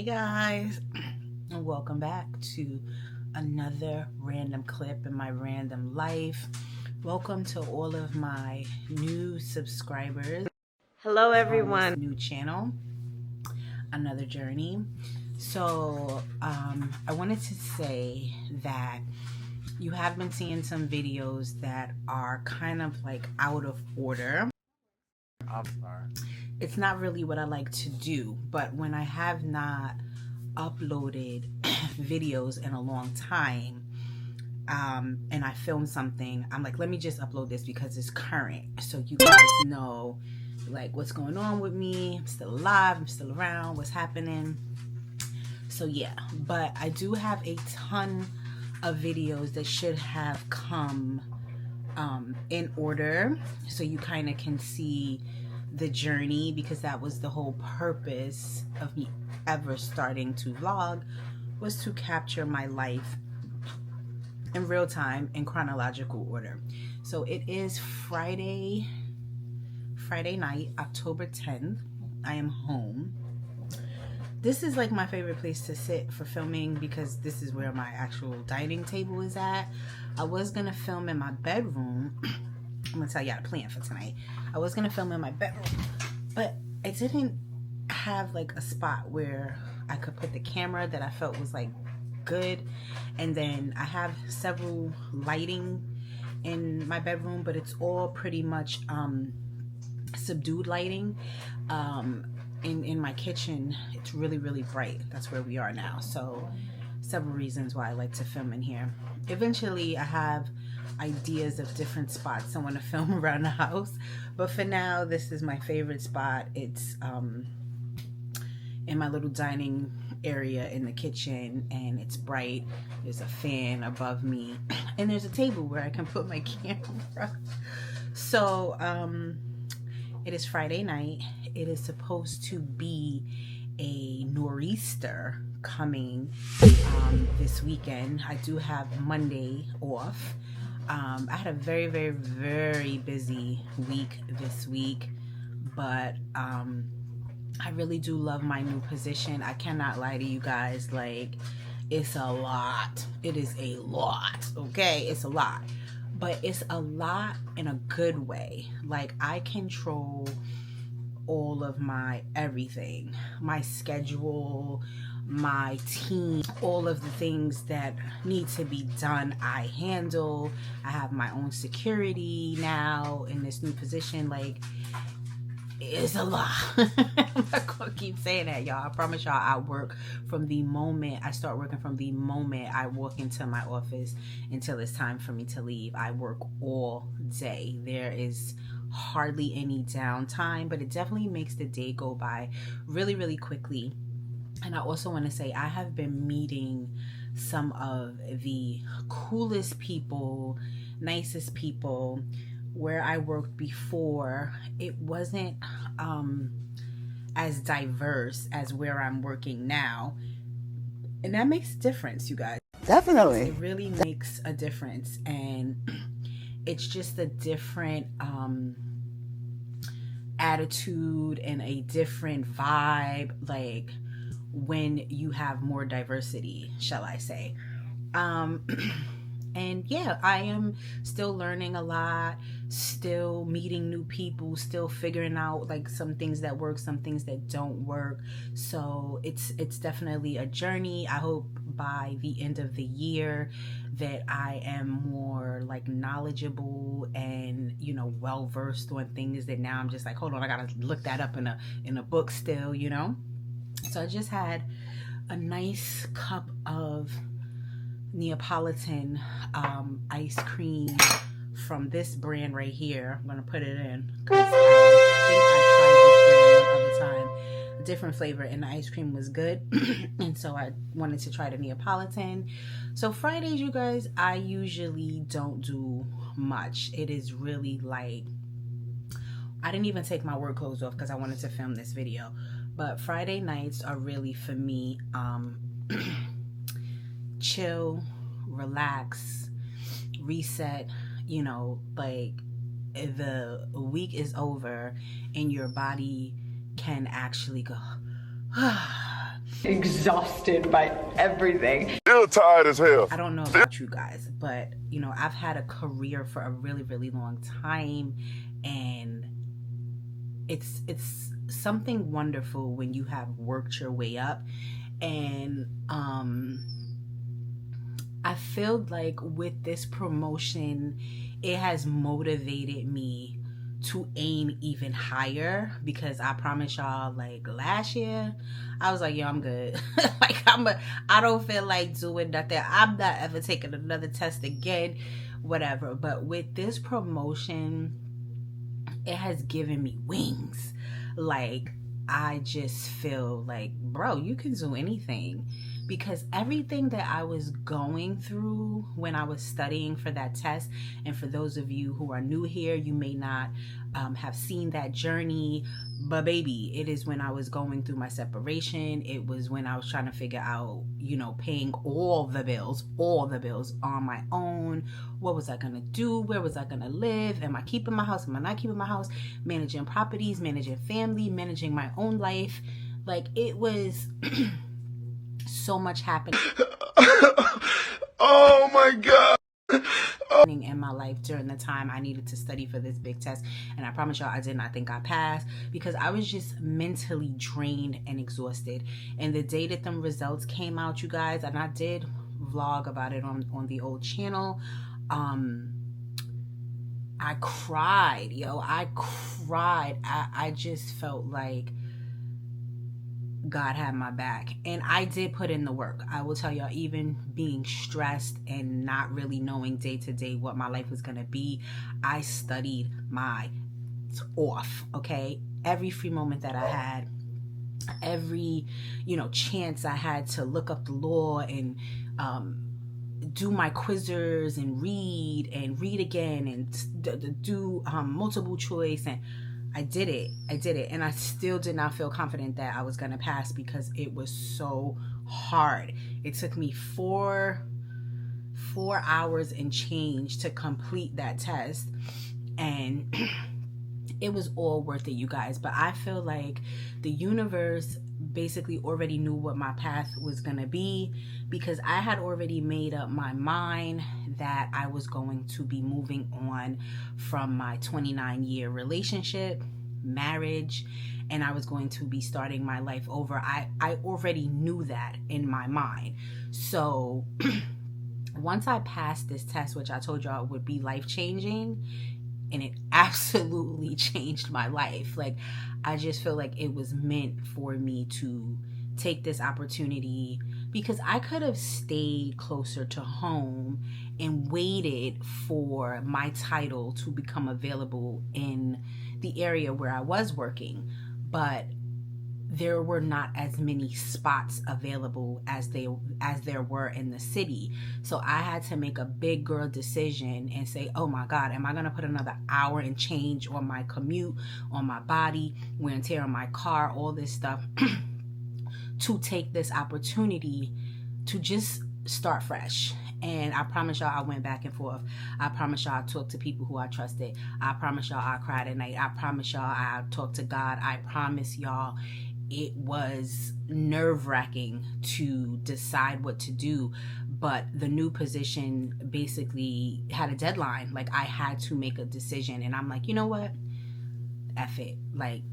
Hey guys, and welcome back to another random clip in my random life. Welcome to all of my new subscribers. Hello On everyone. this new channel, another journey. So I wanted to say that you have been seeing some videos that are kind of like out of order. I'm sorry. It's not really what I like to do, but when I have not uploaded videos in a long time, and I film something, I'm like, let me just upload this because it's current, so you guys know like what's going on with me. I'm still alive, I'm still around, what's happening. So yeah, but I do have a ton of videos that should have come in order, so you kind of can see the journey, because that was the whole purpose of me ever starting to vlog, was to capture my life in real time in chronological order. So it is Friday night, October 10th. I am home. This is like my favorite place to sit for filming because this is where my actual dining table is at. I was gonna film in my bedroom. I'm gonna tell y'all the plan for tonight. I was gonna film in my bedroom, but I didn't have like a spot where I could put the camera that I felt was like good. And then I have several lighting in my bedroom, but it's all pretty much subdued lighting. In my kitchen, it's really bright. That's where we are now. So several reasons why I like to film in here. Eventually I have ideas of different spots I want to film around the house, but for now this is my favorite spot. It's in my little dining area in the kitchen, and it's bright. There's a fan above me, and there's a table where I can put my camera. So it is Friday night. It is supposed to be a nor'easter coming this weekend. I do have Monday off. I had a very busy week this week, but I really do love my new position. I cannot lie to you guys, like, it's a lot. It is a lot, okay? It's a lot, but it's a lot in a good way. Like, I control all of my everything, my schedule, my team, all of the things that need to be done I handle. I have my own security now in this new position. Like, it's a lot. I'm not gonna keep saying that, y'all. I promise y'all, I work from the moment I start working, from the moment I walk into my office until it's time for me to leave. I work all day. There is hardly any downtime, but it definitely makes the day go by really quickly. And I also want to say I have been meeting some of the coolest people, nicest people. Where I worked before, it wasn't as diverse as where I'm working now, and that makes a difference, you guys. Definitely. It really makes a difference, and it's just a different attitude and a different vibe, like when you have more diversity, shall I say. And yeah, I am still learning a lot, still meeting new people, still figuring out like some things that work, some things that don't work. So it's definitely a journey. I hope by the end of the year that I am more like knowledgeable and, you know, well versed on things that now I'm just like, hold on, I gotta look that up in a book still, you know. So I just had a nice cup of Neapolitan ice cream from this brand right here. I'm gonna put it in because I think I tried this brand one other time, a different flavor, and the ice cream was good. And so I wanted to try the Neapolitan. So Fridays, you guys, I usually don't do much. It is really like, I didn't even take my work clothes off because I wanted to film this video. But Friday nights are really for me chill, relax, reset. You know, like, the week is over and your body can actually go exhausted by everything. Still tired as hell. I don't know about you guys, but you know, I've had a career for a really, really long time, and it's something wonderful when you have worked your way up. And I feel like with this promotion, it has motivated me to aim even higher, because I promise y'all, like last year I was like, yo, I'm good. Like I don't feel like doing nothing. I'm not ever taking another test again, whatever. But with this promotion, it has given me wings. Like I just feel like, bro, you can do anything. Because everything that I was going through when I was studying for that test, and for those of you who are new here, you may not have seen that journey, but baby, it is when I was going through my separation. It was when I was trying to figure out, you know, paying all the bills on my own. What was I gonna do? Where was I gonna live? Am I keeping my house? Am I not keeping my house? Managing properties, managing family, managing my own life. Like it was so much happening. Oh my God. In my life during the time I needed to study for this big test, and I promise y'all I did not think I passed, because I was just mentally drained and exhausted. And the day that them results came out, you guys, and I did vlog about it on the old channel, I cried, yo. I cried. I just felt like God had my back, and I did put in the work. I will tell y'all, even being stressed and not really knowing day to day what my life was gonna be, I studied my off, okay? Every free moment that I had, every, you know, chance I had to look up the law and do my quizzes and read again and do multiple choice, and I did it, and I still did not feel confident that I was gonna pass, because it was so hard. It took me four hours and change to complete that test, and it was all worth it, you guys. But I feel like the universe basically already knew what my path was gonna be, because I had already made up my mind that I was going to be moving on from my 29-year relationship, marriage, and I was going to be starting my life over. I already knew that in my mind. So once I passed this test, which I told y'all would be life-changing, and it absolutely changed my life. Like, I just feel like it was meant for me to take this opportunity, because I could have stayed closer to home and waited for my title to become available in the area where I was working. But there were not as many spots available as there were in the city. So I had to make a big girl decision and say, oh my God, am I gonna put another hour and change on my commute, on my body, wear and tear on my car, all this stuff, to take this opportunity to just start fresh? And I promise y'all, I went back and forth. I promise y'all, I talked to people who I trusted. I promise y'all, I cried at night. I promise y'all, I talked to God. I promise y'all, it was nerve-wracking to decide what to do. But the new position basically had a deadline. Like, I had to make a decision. And I'm like, you know what? F it. Like,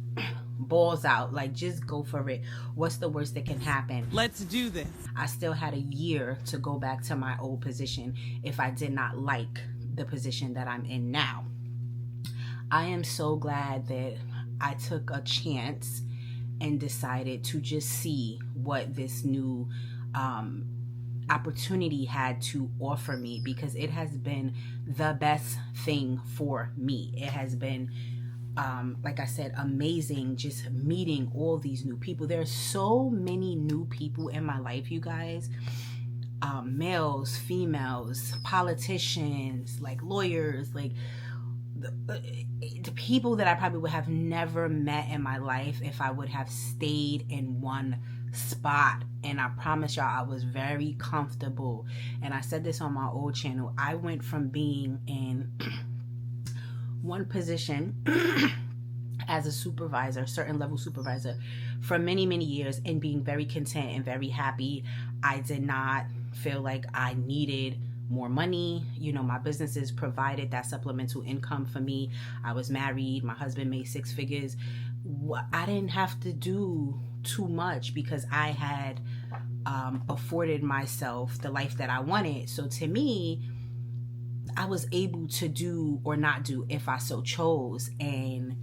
balls out. Like, just go for it. What's the worst that can happen? Let's do this. I still had a year to go back to my old position if I did not like the position that I'm in now. I am so glad that I took a chance and decided to just see what this new opportunity had to offer me, because it has been the best thing for me. It has been, like I said, amazing, just meeting all these new people. There's so many new people in my life, you guys. Males, females, politicians, like lawyers, like the people that I probably would have never met in my life if I would have stayed in one spot. And I promise y'all, I was very comfortable. And I said this on my old channel. I went from being in one position as a supervisor, certain level supervisor, for many, many years, and being very content and very happy. I did not feel like I needed more money. You know, my businesses provided that supplemental income for me. I was married. My husband made 6 figures. I didn't have to do too much because I had afforded myself the life that I wanted. So to me, I was able to do or not do if I so chose, and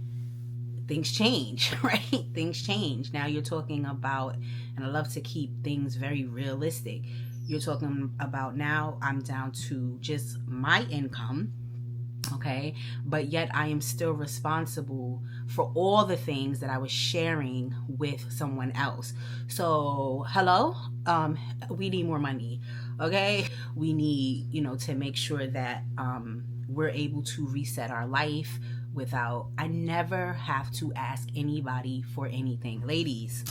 things change, right? Things change. Now you're talking about, and I love to keep things very realistic. You're talking about now I'm down to just my income, okay? But yet I am still responsible for all the things that I was sharing with someone else. So, hello, we need more money, okay? We need, you know, to make sure that we're able to reset our life without, I never have to ask anybody for anything. Ladies,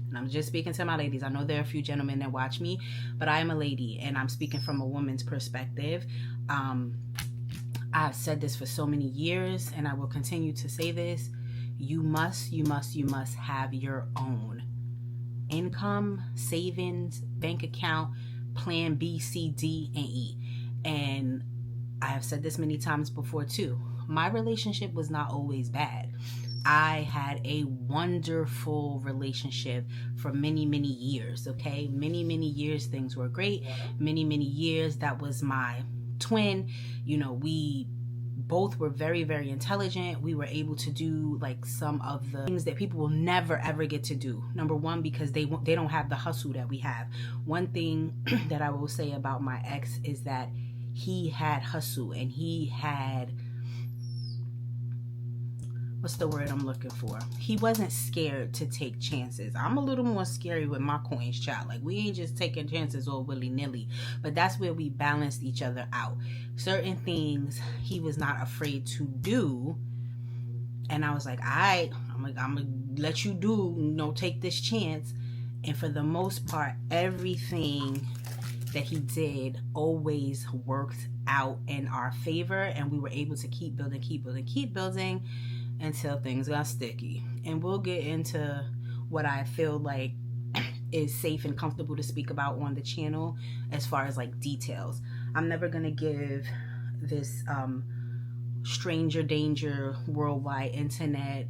and I'm just speaking to my ladies. I know there are a few gentlemen that watch me, but I am a lady and I'm speaking from a woman's perspective. I've said this for so many years and I will continue to say this. You must have your own income, savings, bank account, plan B, C, D, and E. And I have said this many times before too. My relationship was not always bad. I had a wonderful relationship for many, many years, okay? Many, many years things were great. Many, many years that was my twin. You know, we both were very, very intelligent. We were able to do like some of the things that people will never ever get to do. Number one, because they don't have the hustle that we have. One thing that I will say about my ex is that he had hustle and he had, what's the word I'm looking for? He wasn't scared to take chances. I'm a little more scary with my coins, child. Like, we ain't just taking chances all willy-nilly. But that's where we balanced each other out. Certain things he was not afraid to do. And I was like, I'm gonna let you do, you know, take this chance. And for the most part, everything that he did always worked out in our favor. And we were able to keep building until things got sticky. And we'll get into what I feel like is safe and comfortable to speak about on the channel as far as like details. I'm never gonna give this stranger danger worldwide internet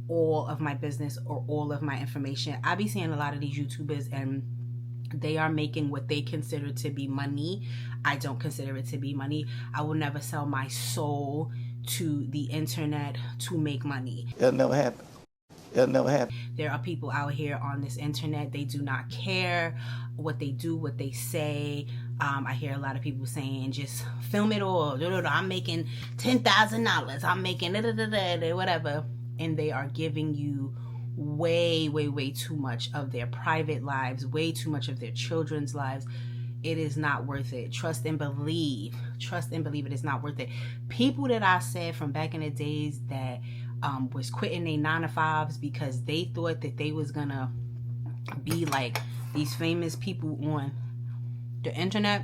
all of my business or all of my information. I be seeing a lot of these YouTubers and they are making what they consider to be money. I don't consider it to be money. I will never sell my soul to the internet to make money. It'll never happen. It'll never happen. There are people out here on this internet, they do not care what they do, what they say. I hear a lot of people saying, just film it all. I'm making $10,000. I'm making whatever. And they are giving you way too much of their private lives, way too much of their children's lives. It is not worth it. Trust and believe it is not worth it. People that I said from back in the days that was quitting their 9-to-5s because they thought that they was gonna be like these famous people on the internet,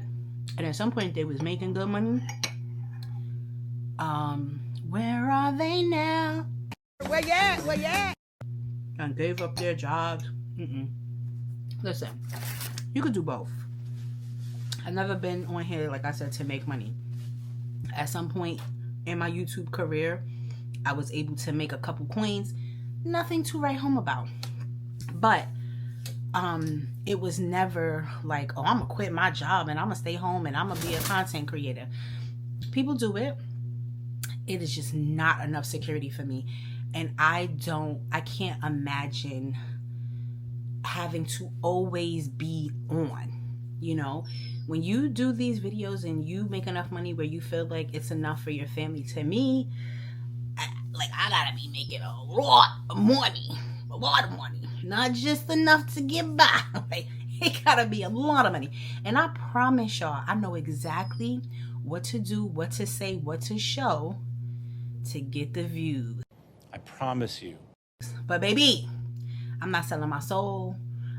and at some point they was making good money. Where are they now? Where you at? And gave up their jobs. Listen, you could do both. I've never been on here, like I said, to make money. At some point in my YouTube career, I was able to make a couple coins. Nothing to write home about. But it was never like, oh, I'm gonna quit my job and I'm gonna stay home and I'm gonna be a content creator. People do it. It is just not enough security for me. And I can't imagine having to always be on, you know? When you do these videos and you make enough money where you feel like it's enough for your family, to me, I gotta be making a lot of money. Not just enough to get by. Like, it gotta be a lot of money. And I promise y'all, I know exactly what to do, what to say, what to show to get the views. I promise you. But baby, I'm not selling my soul.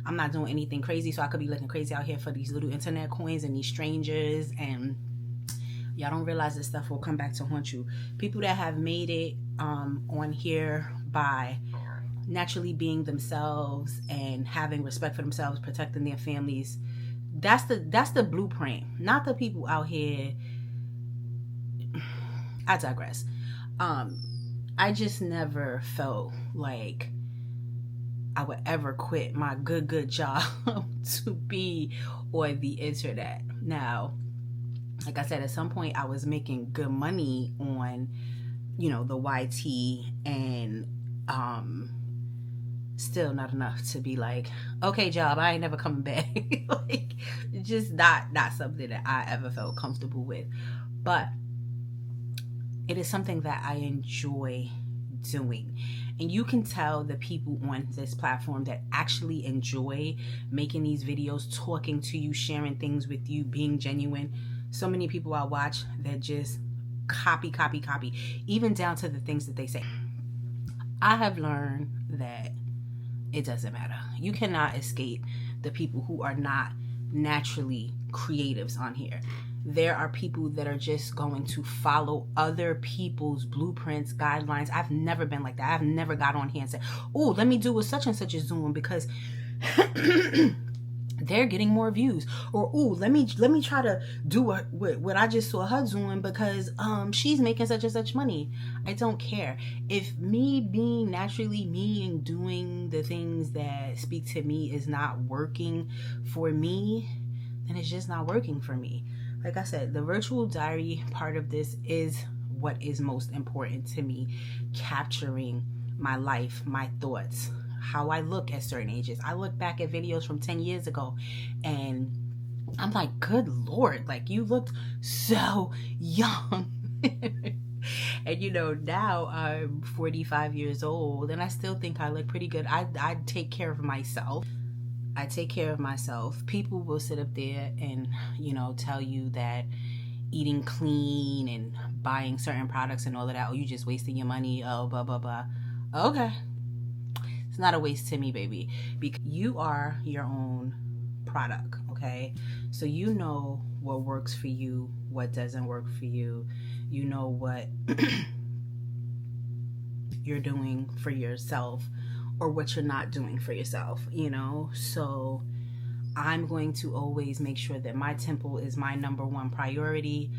I'm not doing anything crazy, so I could be looking crazy out here for these little internet coins and these strangers and, Y'all don't realize this stuff will come back to haunt you. People that have made it on here by naturally being themselves and having respect for themselves, protecting their families, that's the blueprint. Not the people out here. I digress. I just never felt like I would ever quit my good job to be on the internet. Now, like I said, at some point I was making good money on, the YT, and still not enough to be like, okay, job, I ain't never coming back. Like, just not something that I ever felt comfortable with. But it is something that I enjoy doing. And you can tell the people on this platform that actually enjoy making these videos, talking to you, sharing things with you, being genuine. So many people I watch that just copy, even down to the things that they say. I have learned that it doesn't matter. You cannot escape the people who are not naturally creatives on here. There are people that are just going to follow other people's blueprints, guidelines. I've never been like that. I've never got on here and said, oh, let me do what such and such is doing because they're getting more views. Or, oh, let me try to do what I just saw her doing because she's making such and such money. I don't care. If me being naturally me and doing the things that speak to me is not working for me, then it's just not working for me. Like I said, the virtual diary part of this is what is most important to me. Capturing my life, my thoughts, how I look at certain ages. I look back at videos from 10 years ago and I'm like, good Lord, like you looked so young. And now I'm 45 years old and I still think I look pretty good. I take care of myself. I take care of myself. People will sit up there and, tell you that eating clean and buying certain products and all of that, oh, you just wasting your money, oh, blah, blah, blah. Okay. It's not a waste to me, baby, because you are your own product, okay? So you know what works for you, what doesn't work for you. You know what you're doing for yourself or what you're not doing for yourself, So I'm going to always make sure that my temple is my number one priority.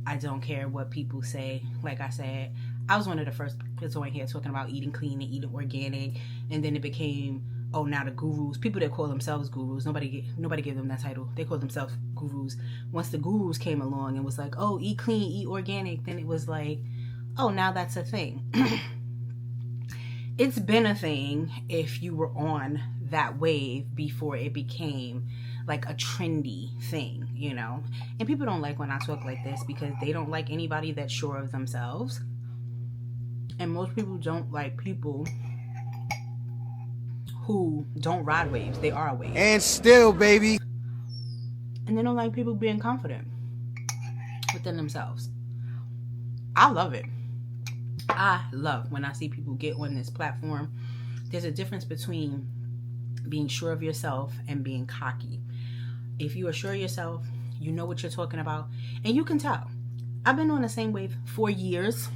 I don't care what people say. Like I said, I was one of the first kids on here talking about eating clean and eating organic, and then it became, oh, now the gurus, people that call themselves gurus, nobody gave them that title. They call themselves gurus. Once the gurus came along and was like, oh, eat clean, eat organic, then it was like, oh, now that's a thing. It's been a thing if you were on that wave before it became like a trendy thing, And people don't like when I talk like this because they don't like anybody that's sure of themselves. And most people don't like people who don't ride waves. They are waves. And still, baby. And they don't like people being confident within themselves. I love it. I love when I see people get on this platform. There's a difference between being sure of yourself and being cocky. If you are sure of yourself, you know what you're talking about, and you can tell. I've been on the same wave for years.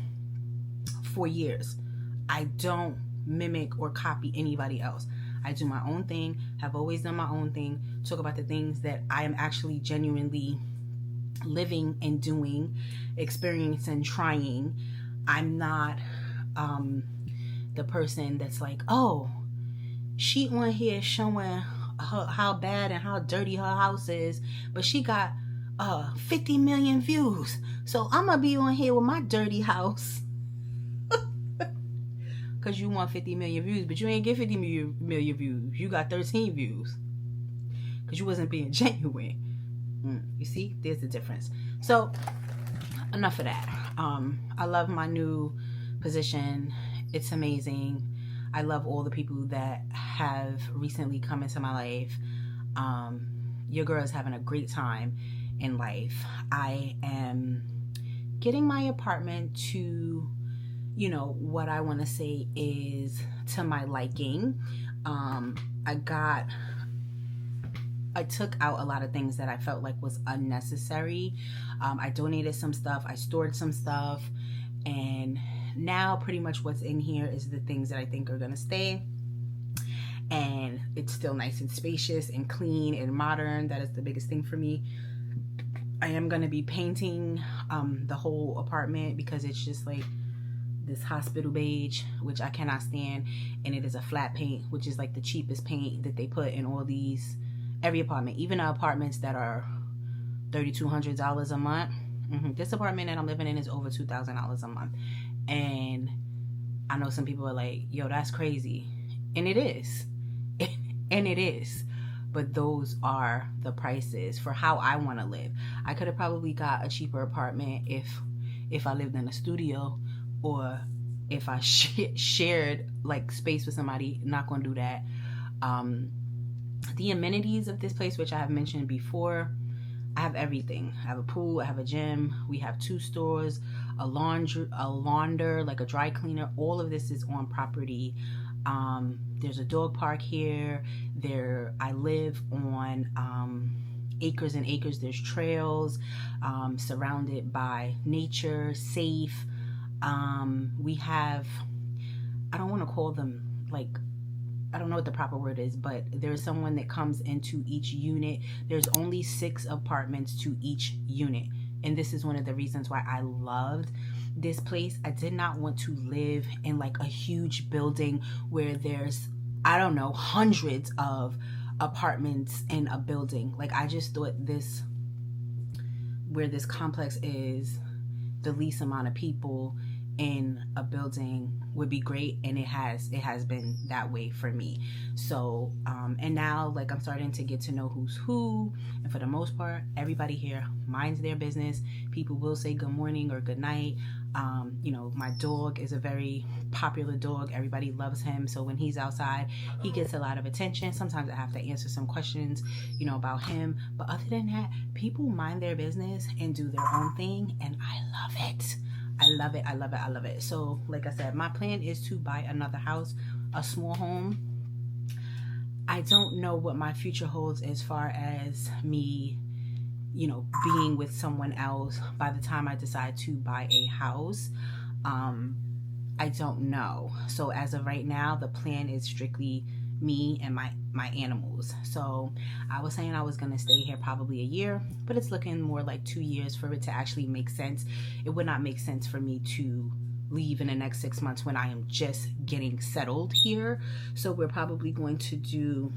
I don't mimic or copy anybody else. I do my own thing, have always done my own thing, talk about the things that I am actually genuinely living and doing, experiencing, trying. I'm not the person that's like, oh, she on here showing how bad and how dirty her house is, but she got 50 million views. So I'm going to be on here with my dirty house. Because you want 50 million views, but you ain't get 50 million views. You got 13 views. Because you wasn't being genuine. You see? There's the difference. So, enough of that. I love my new position. It's amazing. I love all the people that have recently come into my life. Your girl is having a great time in life. I am getting my apartment to, what I want to say is to my liking. I got I took out a lot of things that I felt like was unnecessary. I donated some stuff, I stored some stuff, and now pretty much what's in here is the things that I think are gonna stay. And it's still nice and spacious and clean and modern. That is the biggest thing for me. I am gonna be painting the whole apartment because it's just like this hospital beige, which I cannot stand, and it is a flat paint, which is like the cheapest paint that they put in all these, every apartment, even the apartments that are $3,200 a month. This apartment that I'm living in is over $2,000 a month, and I know some people are like, yo, that's crazy, and it is. And it is, but those are the prices for how I want to live. I could have probably got a cheaper apartment if I lived in a studio, or if I shared like space with somebody. Not gonna do that. The amenities of this place, which I have mentioned before, I have everything. I have a pool, I have a gym, we have 2 stores, a launder, like a dry cleaner. All of this is on property. There's a dog park here. I live on acres and acres. There's trails, surrounded by nature, safe. We have, I don't want to call them, like, I don't know what the proper word is, but there's someone that comes into each unit. There's only 6 apartments to each unit. And this is one of the reasons why I loved this place. I did not want to live in like a huge building where there's, I don't know, hundreds of apartments in a building. Like, I just thought this, where this complex is, the least amount of people in a building would be great, and it has been that way for me. So and now, like, I'm starting to get to know who's who, and for the most part, everybody here minds their business. People will say good morning or good night. You know, my dog is a very popular dog. Everybody loves him, so when he's outside, he gets a lot of attention. Sometimes I have to answer some questions, you know, about him, but other than that, people mind their business and do their own thing, and I love it. I love it. I love it. I love it. So, like I said, my plan is to buy another house, a small home. I don't know what my future holds as far as me, you know, being with someone else by the time I decide to buy a house. I don't know. So as of right now, the plan is strictly me and my animals. So I was saying I was going to stay here probably a year, but it's looking more like 2 years for it to actually make sense. It would not make sense for me to leave in the next 6 months when I am just getting settled here. So we're probably going to do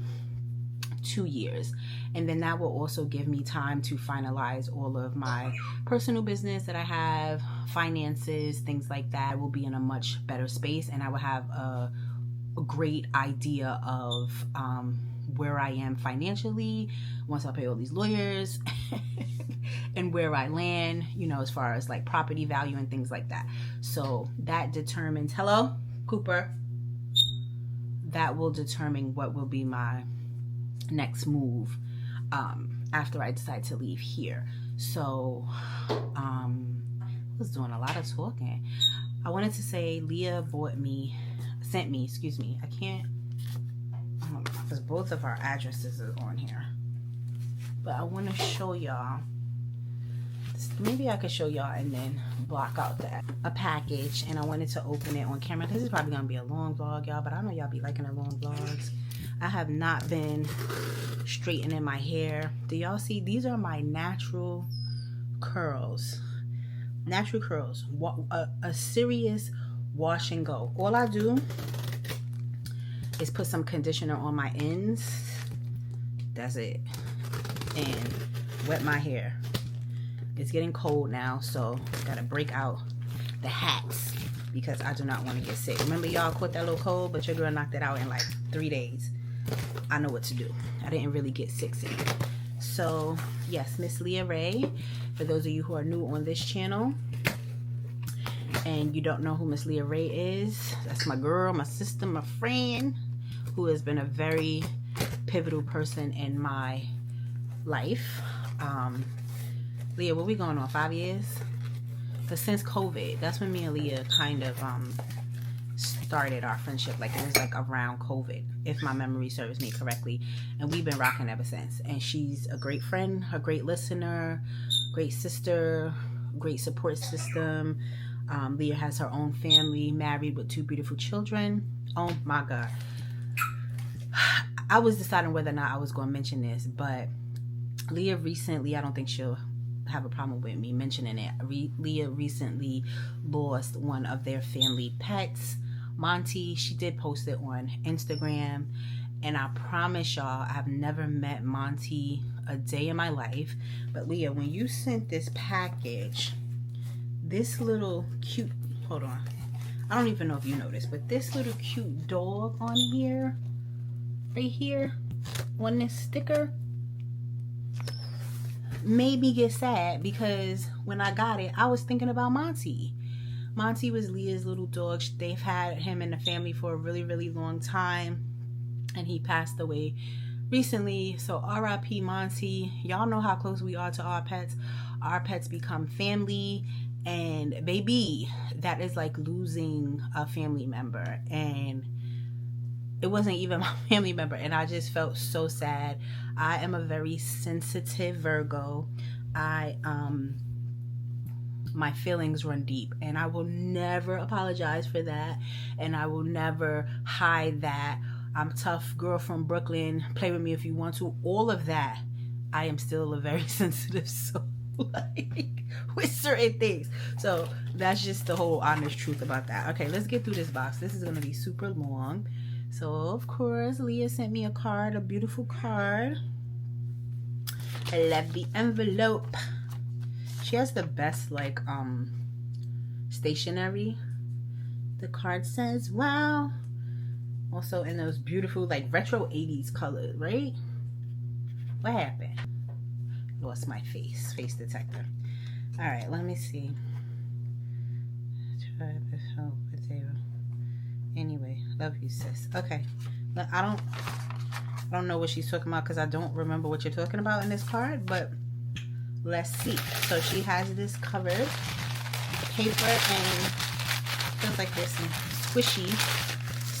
2 years, and then that will also give me time to finalize all of my personal business that I have, finances, things like that. Will be in a much better space, and I will have a great idea of where I am financially once I pay all these lawyers and where I land, you know, as far as like property value and things like that. So that determines, hello, Cooper, that will determine what will be my next move after I decide to leave here. So I was doing a lot of talking. I wanted to say Leah sent me, excuse me, I can't, because both of our addresses are on here, but I want to show y'all, maybe I could show y'all and then block out a package, and I wanted to open it on camera. This is probably gonna be a long vlog, y'all, but I know y'all be liking the long vlogs. I have not been straightening my hair. Do y'all see? These are my natural curls. Natural curls. A serious wash and go. All I do is put some conditioner on my ends. That's it. And wet my hair. It's getting cold now, so gotta break out the hats because I do not want to get sick. Remember, y'all caught that little cold, but your girl knocked it out in like 3 days. I know what to do. I didn't really get sick. So yes, Miss Leah Rae. For those of you who are new on this channel and you don't know who Miss Leah Rae is, that's my girl, my sister, my friend, who has been a very pivotal person in my life. Leah, what we going on, 5 years? Because since COVID, that's when me and Leah kind of started our friendship. Like it was like around COVID, if my memory serves me correctly, and we've been rocking ever since. And she's a great friend, a great listener, great sister, great support system. Leah has her own family, married with 2 beautiful children. Oh my God. I was deciding whether or not I was going to mention this, but Leah recently, I don't think she'll have a problem with me mentioning it. Leah recently lost one of their family pets, Monty. She did post it on Instagram, and I promise y'all, I've never met Monty a day in my life. But Leah, when you sent this package, this little cute, hold on, I don't even know if you noticed, but this little cute dog on here, right here on this sticker, made me get sad, because when I got it, I was thinking about Monty. Monty was Leah's little dog. They've had him in the family for a really, really long time, and he passed away recently. So RIP Monty. Y'all know how close we are to our pets. Our pets become family, and baby, that is like losing a family member, and it wasn't even my family member, and I just felt so sad. I am a very sensitive Virgo. My feelings run deep, and I will never apologize for that, and I will never hide that. I'm tough girl from Brooklyn, play with me if you want to, all of that. I am still a very sensitive soul, like with certain things. So that's just the whole honest truth about that. Okay, let's get through this box. This is gonna be super long. So of course Leah sent me a card, a beautiful card. I love the envelope. She has the best like stationery. The card says, wow. Also in those beautiful like retro 80s colors, right? What happened? Lost my face detector. All right, let me see. Try this help with you. Anyway, love you, sis. Okay, I don't know what she's talking about, because I don't remember what you're talking about in this card, but let's see. So she has this covered paper, and feels like there's some squishy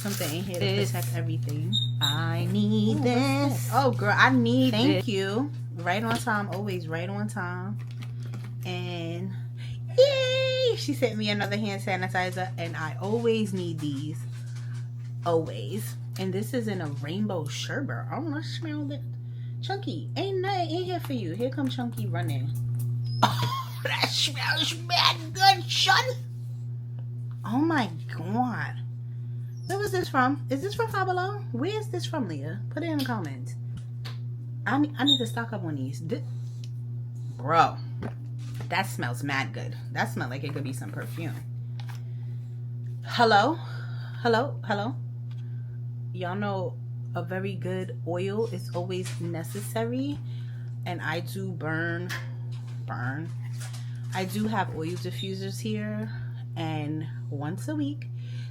something in here to protect everything. I need this. Oh girl, I need it. Thank you. Right on time, always right on time. And yay! She sent me another hand sanitizer, and I always need these. Always. And this is in a rainbow sherbet. I don't know, smell it. Chunky, ain't nothing in here for you. Here come Chunky running. Oh, that smells bad good, son. Oh my God. Where was this from? Is this from Five Below? Where is this from, Leah? Put it in the comments. I need to stock up on these. Bro, that smells mad good. That smells like it could be some perfume. Hello? Hello? Hello? Y'all know a very good oil is always necessary, and I do burn. I do have oil diffusers here, and once a week.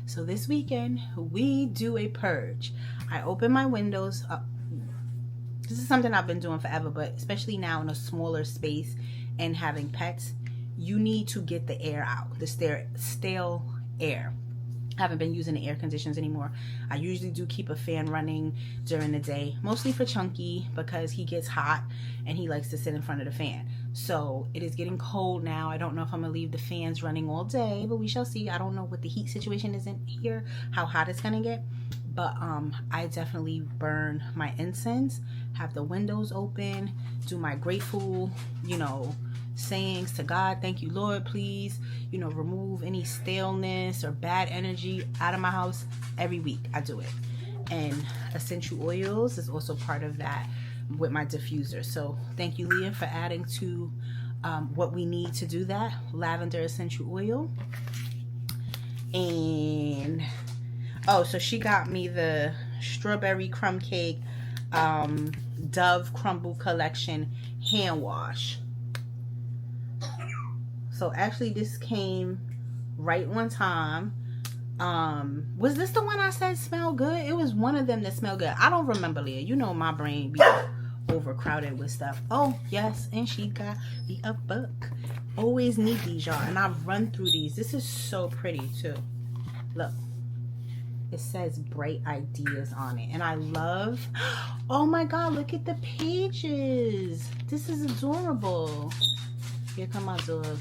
So this weekend we do a purge. I open my windows up. This is something I've been doing forever, but especially now in a smaller space and having pets, you need to get the air out, the stale air. I haven't been using the air conditioners anymore. I usually do keep a fan running during the day, mostly for Chunky, because he gets hot and he likes to sit in front of the fan. So it is getting cold now. I don't know if I'm gonna leave the fans running all day, but we shall see. I don't know what the heat situation is in here, how hot it's gonna get. But I definitely burn my incense, have the windows open, do my grateful, sayings to God. Thank you, Lord. Please, remove any staleness or bad energy out of my house. Every week I do it. And essential oils is also part of that with my diffuser. So thank you, Leah, for adding to what we need to do that. Lavender essential oil. And oh, so she got me the strawberry crumb cake Dove Crumble Collection hand wash. So actually this came right on time. Was this the one I said smelled good? It was one of them that smelled good. I don't remember, Leah. You know my brain be overcrowded with stuff. Oh yes, and she got me a book. Always need these, y'all, and I've run through these. This is so pretty too. Look, It says Bright Ideas on it. And I love, oh my God, look at the pages. This is adorable. Here come my dog.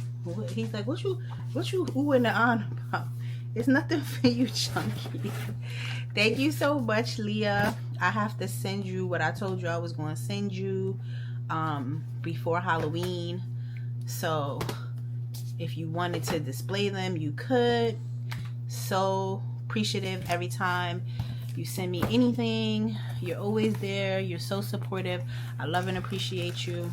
He's like, what you oohing and on about? It's nothing for you, Chunky. Thank you so much, Leah. I have to send you what I told you I was going to send you before Halloween. So if you wanted to display them, you could. So appreciative every time you send me anything. You're always there. You're so supportive. I love and appreciate you.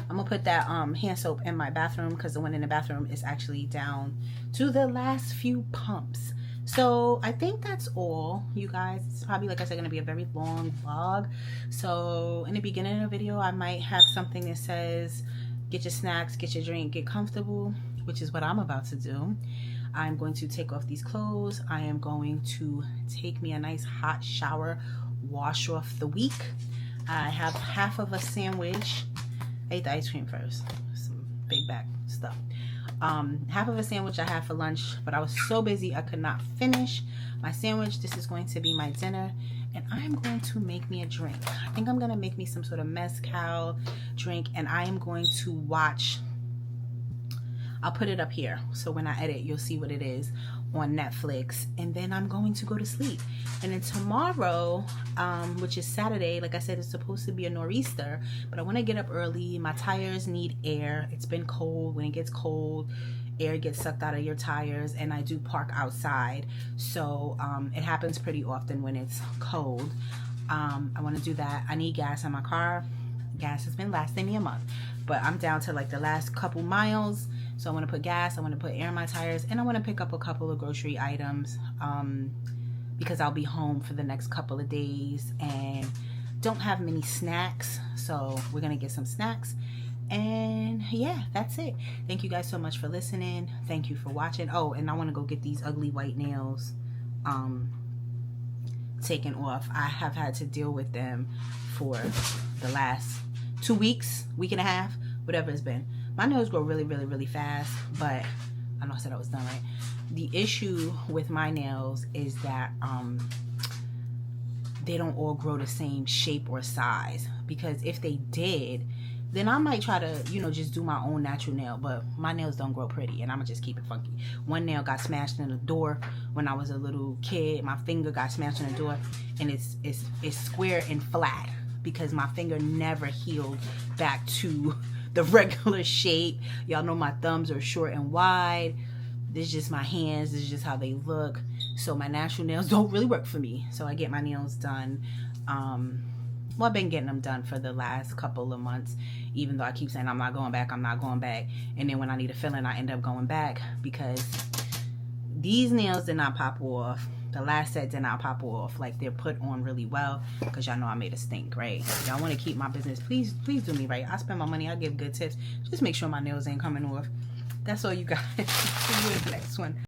I'm gonna put that hand soap in my bathroom because the one in the bathroom is actually down to the last few pumps. So I think that's all, you guys. It's probably, like I said, gonna be a very long vlog. So in the beginning of the video, I might have something that says, get your snacks, get your drink, get comfortable, which is what I'm about to do. I'm going to take off these clothes. I am going to take me a nice hot shower, wash off the week. I have half of a sandwich. I ate the ice cream first. Some big bag stuff. Half of a sandwich I had for lunch, but I was so busy I could not finish my sandwich. This is going to be my dinner, and I'm going to make me a drink. I think I'm gonna make me some sort of mezcal drink, and I am going to watch. I'll put it up here so when I edit you'll see what it is on Netflix, and then I'm going to go to sleep. And then tomorrow, which is Saturday, like I said, it's supposed to be a nor'easter, but I want to get up early. My tires need air. It's been cold. When it gets cold, air gets sucked out of your tires, and I do park outside, so it happens pretty often when it's cold. I want to do that. I need gas in my car. Gas has been lasting me a month, but I'm down to like the last couple miles. So I want to put gas, I want to put air in my tires, and I want to pick up a couple of grocery items because I'll be home for the next couple of days and don't have many snacks. So we're going to get some snacks. And yeah, that's it. Thank you guys so much for listening. Thank you for watching. Oh, and I want to go get these ugly white nails taken off. I have had to deal with them for the last 2 weeks, week and a half, whatever it's been. My nails grow really, really, really fast, but I know I said I was done, right? The issue with my nails is that they don't all grow the same shape or size, because if they did, then I might try to, you know, just do my own natural nail, but my nails don't grow pretty, and I'm gonna just keep it funky. One nail got smashed in the door when I was a little kid. My finger got smashed in the door, and it's square and flat because my finger never healed back to the regular shape. Y'all know my thumbs are short and wide. This is just my hands. This is just how they look. So my natural nails don't really work for me. So I get my nails done. Well, I've been getting them done for the last couple of months, even though I keep saying I'm not going back, I'm not going back. And then when I need a filling, I end up going back because these nails did not pop off. The last set did not pop off. Like, they're put on really well because y'all know I made a stink, right? Y'all want to keep my business, please do me right. I spend my money, I give good tips. Just make sure my nails ain't coming off. That's all you guys. See you in the next one.